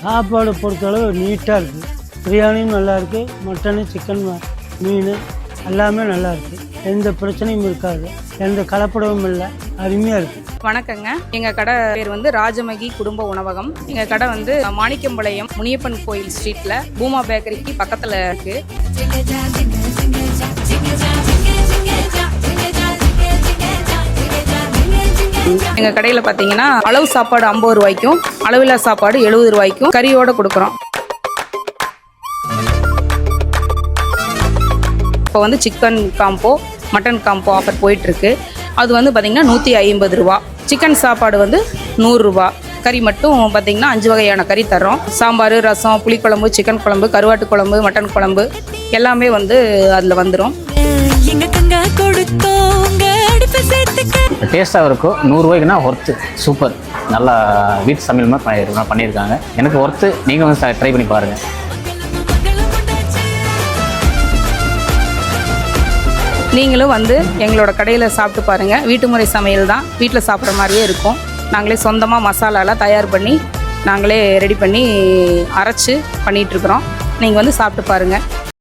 சாப்பாடு பொறுத்தளவு நீட்டாக இருக்குது. பிரியாணியும் நல்லாயிருக்கு, மட்டனு சிக்கன் மீன் எல்லாமே நல்லாயிருக்கு. எந்த பிரச்சனையும் இருக்காது, எந்த கலப்படமும் இல்லை, அருமையாக இருக்குது. வணக்கங்க. எங்கள் கடை பேர் வந்து ராஜமகி குடும்ப உணவகம். எங்கள் கடை வந்து மாணிக்கம்பாளையம் முனியப்பன் கோயில் ஸ்ட்ரீட்டில் பூமா பேக்கரிக்கு பக்கத்தில் இருக்குது. எங்கள் கடையில் பார்த்தீங்கன்னா அளவு சாப்பாடு 50 ரூபாய்க்கும், அளவில்லா சாப்பாடு 70 ரூபாய்க்கும் கறியோடு கொடுக்குறோம். இப்போ வந்து chicken combo, mutton combo offer போயிட்டுருக்கு. அது வந்து பார்த்திங்கன்னா 150 ரூபா. சிக்கன் சாப்பாடு வந்து 100 ரூபா. கறி மட்டும் பார்த்திங்கன்னா 5 வகையான கறி தர்றோம். சாம்பார், ரசம், புளிக்குழம்பு, சிக்கன் குழம்பு, கருவாட்டு குழம்பு, மட்டன் குழம்பு எல்லாமே வந்து அதில் வந்துடும். டேஸ்ட்டாக இருக்கும். 100 ரூபாய்க்குன்னா ஒர்த்து, சூப்பர். நல்லா வீட்டு சமையல் மாதிரி பண்ணியிருக்காங்க. எனக்கு ஒர்த்து. நீங்கள் வந்து ட்ரை பண்ணி பாருங்கள். நீங்களும் வந்து எங்களோட கடையில் சாப்பிட்டு பாருங்கள். வீட்டு முறை சமையல் தான், வீட்டில் சாப்பிட்ற மாதிரியே இருக்கும். நாங்களே சொந்தமாக மசாலாலாம் தயார் பண்ணி நாங்களே ரெடி பண்ணி அரைச்சி பண்ணிகிட்ருக்குறோம். நீங்கள் வந்து சாப்பிட்டு பாருங்கள்.